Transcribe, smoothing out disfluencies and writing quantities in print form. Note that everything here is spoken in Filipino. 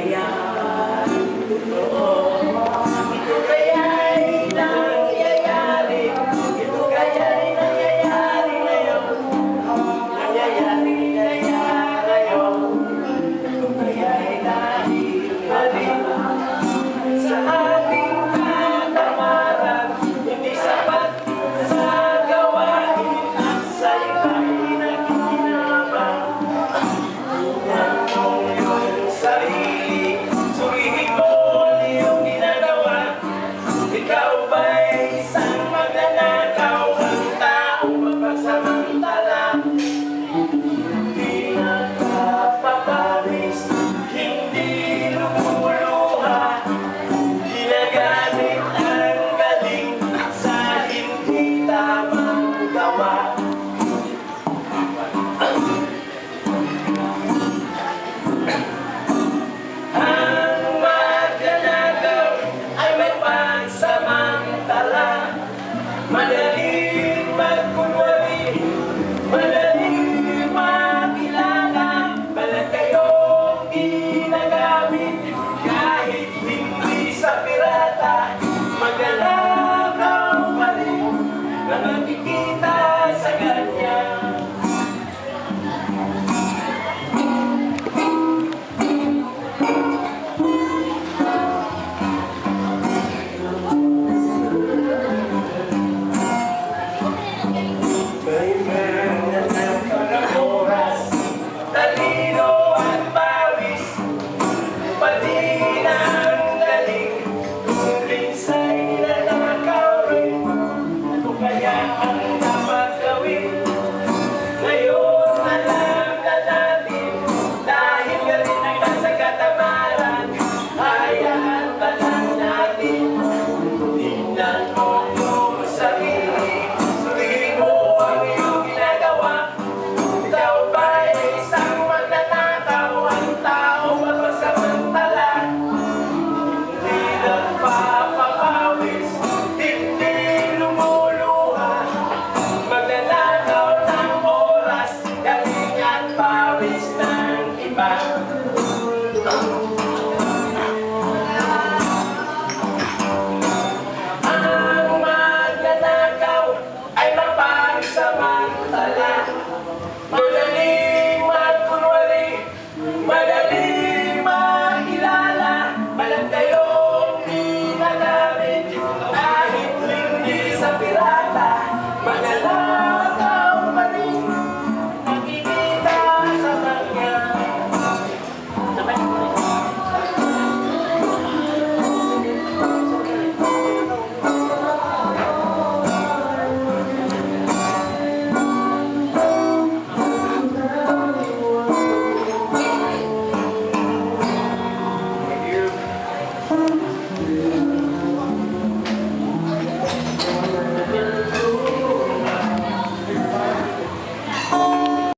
kaya, oo, ito kaya'y nangyayari, ito kaya'y nangyayari ngayon, nangyayari ngayon, ito kaya'y dahil halin sa ating katamaran, hindi sapat sa gawain at sa iba'y nakikinabang. Tuhan mo yung sarili, surihin mo ang iyong ginagawa. Ikaw ba'y isang magnanakaw, ang taong mapagsamantala? Di nagpapaparis, hindi lumuluha, ginagamit ang galing sa hindi tamang gawa. Ang magnanakaw ay may pagsamantala, madaling magkunwari, madaling makilala, balat kayong ginagamit kahit hindi sa pirata, magnanakaw pa rin na nakikita sa ganyan. May magnanakaw ng oras, talino at pawis, pati na ang galing, kung minsa'y nanakaw rin. Ano kaya ang dapat gawin? Ngayon alam na natin, dahil galing ang nasa katamaran, hayaan pa lang natin. Tingnan mo yung sarili, surihin mo ang iyong ginagawa. Ikaw ba'y isang magnanakaw, ang taong mapagsamantala? Hindi nagpapapawis, hindi lumuluha, magnanakaw ng oras, galing at pawis ng iba.